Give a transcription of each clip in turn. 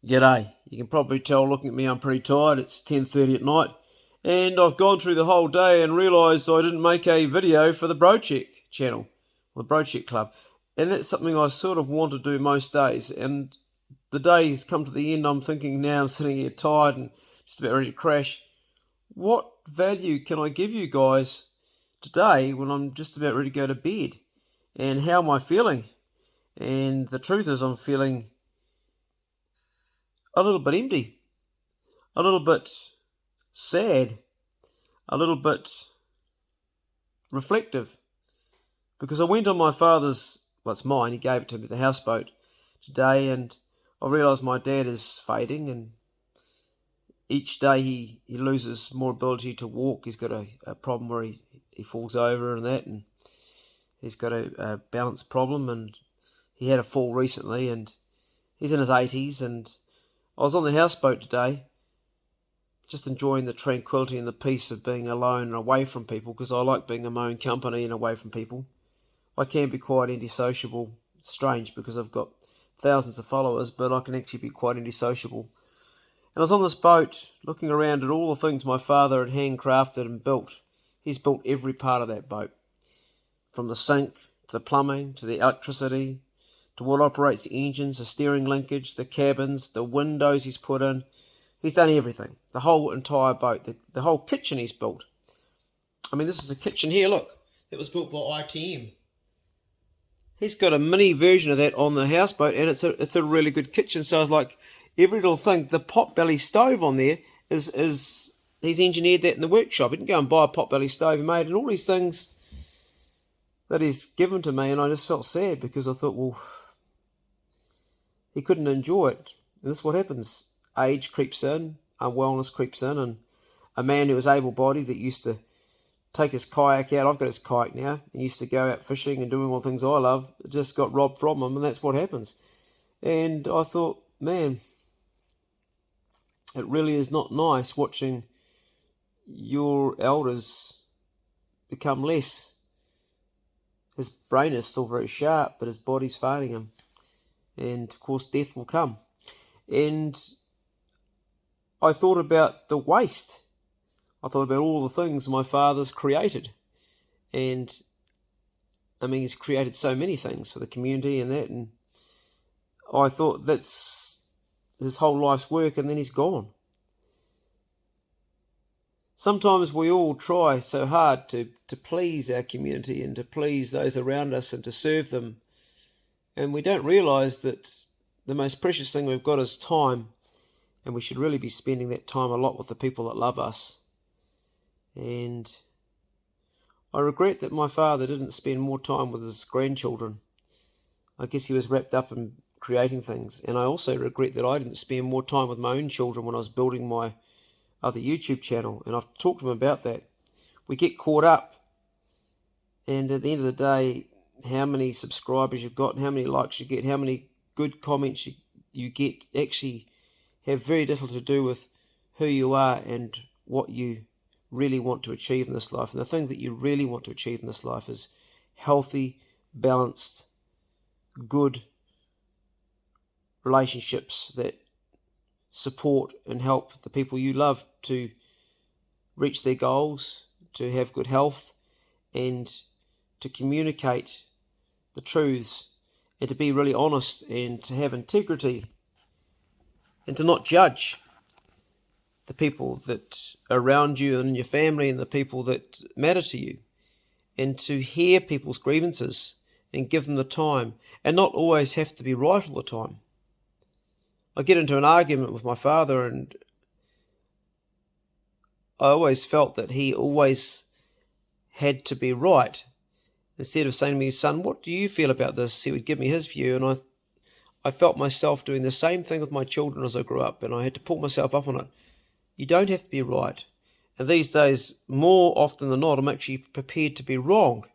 G'day. You can probably tell looking at me I'm pretty tired. It's 10:30 at night and I've gone through the whole day and realised I didn't make a video for the Brocheck channel, or the Brocheck Club. And that's something I sort of want to do most days. And the day's come to the end. I'm thinking now, I'm sitting here tired and just about ready to crash. What value can I give you guys today when I'm just about ready to go to bed? And how am I feeling? And the truth is I'm feeling a little bit empty, a little bit sad, a little bit reflective, because I went on my father's, well, it's mine, he gave it to me, the houseboat today, and I realised my dad is fading, and each day he loses more ability to walk. He's got a problem where he falls over and that, and he's got a balance problem, and he had a fall recently, and he's in his 80s, and I was on the houseboat today just enjoying the tranquility and the peace of being alone and away from people, because I like being in my own company and away from people. I can be quite antisociable. It's strange because I've got thousands of followers, but I can actually be quite antisociable. And I was on this boat looking around at all the things my father had handcrafted and built. He's built every part of that boat, from the sink to the plumbing to the electricity to what operates the engines, the steering linkage, the cabins, the windows he's put in. He's done everything, the whole entire boat, the whole kitchen he's built. I mean, this is a kitchen here, look, that was built by ITM. He's got a mini version of that on the houseboat, and it's a really good kitchen. So I was like, every little thing, the potbelly stove on there is he's engineered that in the workshop. He didn't go and buy a potbelly stove. He made, and all these things that he's given to me, and I just felt sad because I thought, well, he couldn't enjoy it. And this is what happens. Age creeps in, unwellness creeps in, and a man who was able-bodied that used to take his kayak out, I've got his kayak now, and used to go out fishing and doing all the things I love, just got robbed from him, and that's what happens. And I thought, man, it really is not nice watching your elders become less. His brain is still very sharp, but his body's failing him. And of course, death will come. And I thought about the waste. I thought about all the things my father's created. And I mean, he's created so many things for the community and that. And I thought that's his whole life's work, and then he's gone. Sometimes we all try so hard to please our community and to please those around us and to serve them. And we don't realise that the most precious thing we've got is time. And we should really be spending that time a lot with the people that love us. And I regret that my father didn't spend more time with his grandchildren. I guess he was wrapped up in creating things. And I also regret that I didn't spend more time with my own children when I was building my other YouTube channel. And I've talked to him about that. We get caught up. And at the end of the day, how many subscribers you've got, how many likes you get, how many good comments you get actually have very little to do with who you are and what you really want to achieve in this life. And the thing that you really want to achieve in this life is healthy, balanced, good relationships that support and help the people you love to reach their goals, to have good health, and to communicate the truths, and to be really honest, and to have integrity, and to not judge the people that are around you and your family and the people that matter to you, and to hear people's grievances and give them the time, and not always have to be right all the time. I get into an argument with my father, and I always felt that he always had to be right. Instead of saying to me, son, what do you feel about this? He would give me his view, and I felt myself doing the same thing with my children as I grew up, and I had to pull myself up on it. You don't have to be right. And these days, more often than not, I'm actually prepared to be wrong.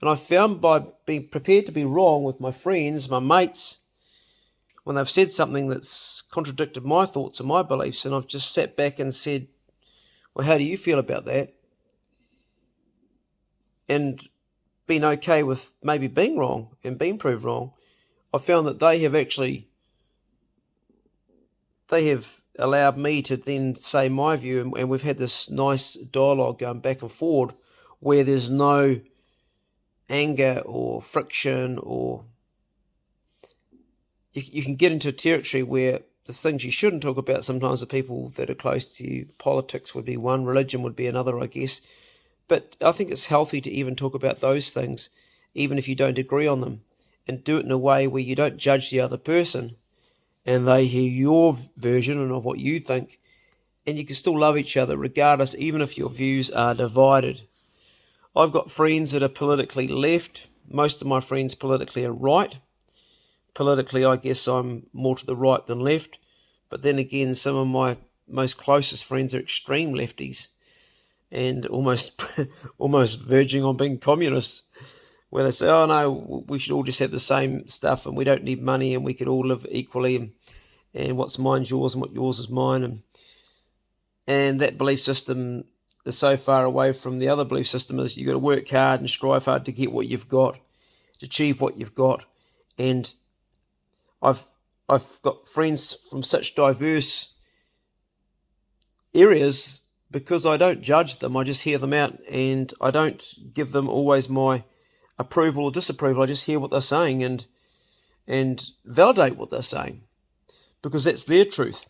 And I found by being prepared to be wrong with my friends, my mates, when they've said something that's contradicted my thoughts and my beliefs, and I've just sat back and said, well, how do you feel about that? And been okay with maybe being wrong and being proved wrong, I found that they have actually they have allowed me to then say my view, and we've had this nice dialogue going back and forward where there's no anger or friction, or you can get into a territory where the things you shouldn't talk about sometimes the people that are close to you. Politics would be one, religion would be another, I guess. But I think it's healthy to even talk about those things, even if you don't agree on them, and do it in a way where you don't judge the other person and they hear your version and of what you think, and you can still love each other regardless, even if your views are divided. I've got friends that are politically left. Most of my friends politically are right. Politically, I guess I'm more to the right than left. But then again, some of my most closest friends are extreme lefties and almost almost verging on being communists, where they say, oh no, we should all just have the same stuff and we don't need money and we could all live equally, and what's mine's yours and what yours is mine. And that belief system is so far away from the other belief system is you've got to work hard and strive hard to get what you've got, to achieve what you've got. And I've got friends from such diverse areas because I don't judge them. I just hear them out, and I don't give them always my approval or disapproval. I just hear what they're saying and validate what they're saying because that's their truth.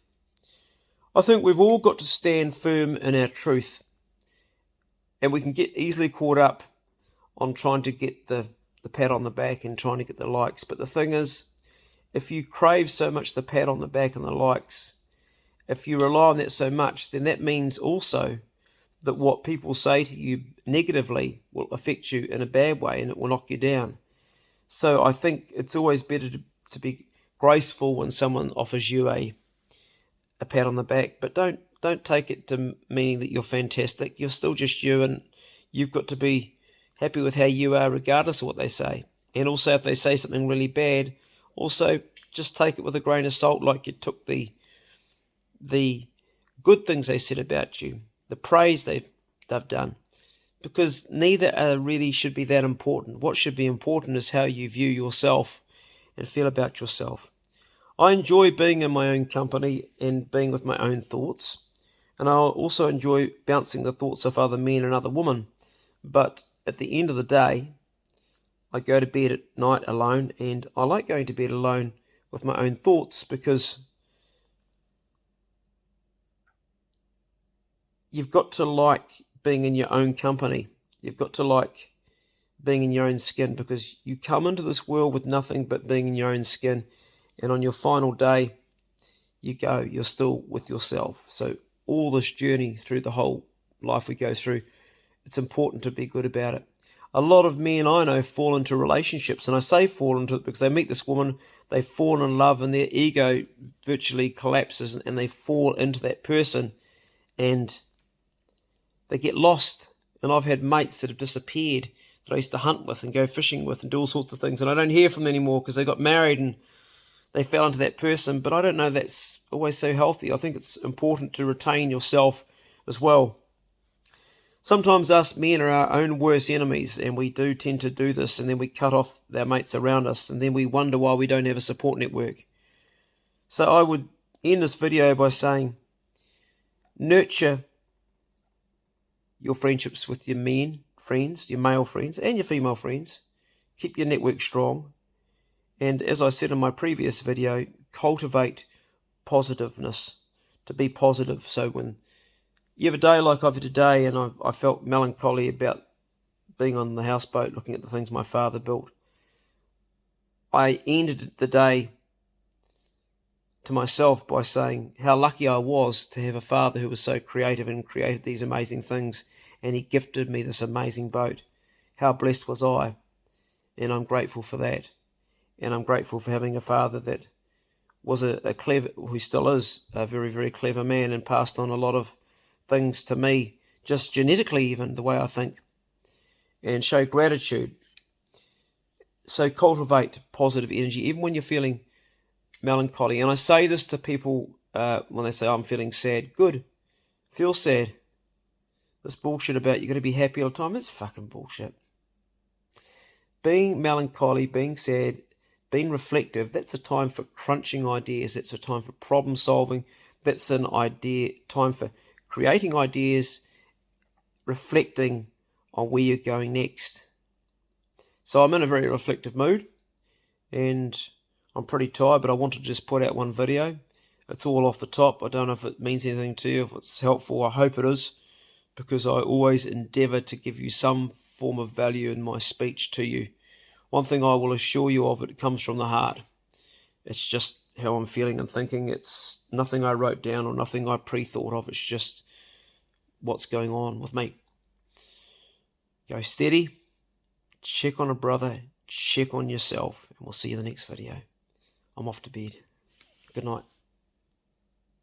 I think we've all got to stand firm in our truth, and we can get easily caught up on trying to get the pat on the back and trying to get the likes. But the thing is, if you crave so much the pat on the back and the likes, if you rely on that so much, then that means also that what people say to you negatively will affect you in a bad way and it will knock you down. So I think it's always better to be graceful when someone offers you a pat on the back, but don't take it to meaning that you're fantastic. You're still just you, and you've got to be happy with how you are regardless of what they say. And also if they say something really bad, also just take it with a grain of salt, like you took the good things they said about you, the praise they've done, because neither really should be that important. What should be important is how you view yourself and feel about yourself. I enjoy being in my own company and being with my own thoughts, and I also enjoy bouncing the thoughts off other men and other women. But at the end of the day, I go to bed at night alone, and I like going to bed alone with my own thoughts because you've got to like being in your own company. You've got to like being in your own skin, because you come into this world with nothing but being in your own skin, and on your final day you're still with yourself. So all this journey through the whole life we go through, it's important to be good about it. A lot of men I know fall into relationships, and I say fall into it because they meet this woman, they fall in love, and their ego virtually collapses and they fall into that person and they get lost. And I've had mates that have disappeared that I used to hunt with and go fishing with and do all sorts of things, and I don't hear from them anymore because they got married and they fell into that person. But I don't know that's always so healthy. I think it's important to retain yourself as well. Sometimes us men are our own worst enemies, and we do tend to do this, and then we cut off our mates around us, and then we wonder why we don't have a support network. So I would end this video by saying, nurture your friendships with your men friends, your male friends, and your female friends. Keep your network strong. And as I said in my previous video, cultivate positiveness, to be positive. So when you have a day like I've had today, and I felt melancholy about being on the houseboat looking at the things my father built, I ended the day to myself by saying how lucky I was to have a father who was so creative and created these amazing things, and he gifted me this amazing boat. How blessed was I, and I'm grateful for that. And I'm grateful for having a father that was a clever, who still is a very, very clever man, and passed on a lot of things to me, just genetically even, the way I think, and show gratitude. So cultivate positive energy, even when you're feeling melancholy. And I say this to people when they say, I'm feeling sad. Good. Feel sad. This bullshit about you got to be happy all the time, it's fucking bullshit. Being melancholy, being sad, being reflective, that's a time for crunching ideas, that's a time for problem solving, that's an time for creating ideas, reflecting on where you're going next. So I'm in a very reflective mood, and I'm pretty tired, but I wanted to just put out one video. It's all off the top. I don't know if it means anything to you, if it's helpful. I hope it is, because I always endeavour to give you some form of value in my speech to you. One thing I will assure you of, it comes from the heart. It's just how I'm feeling and thinking. It's nothing I wrote down or nothing I pre-thought of. It's just what's going on with me. Go steady. Check on a brother. Check on yourself. And we'll see you in the next video. I'm off to bed. Good night.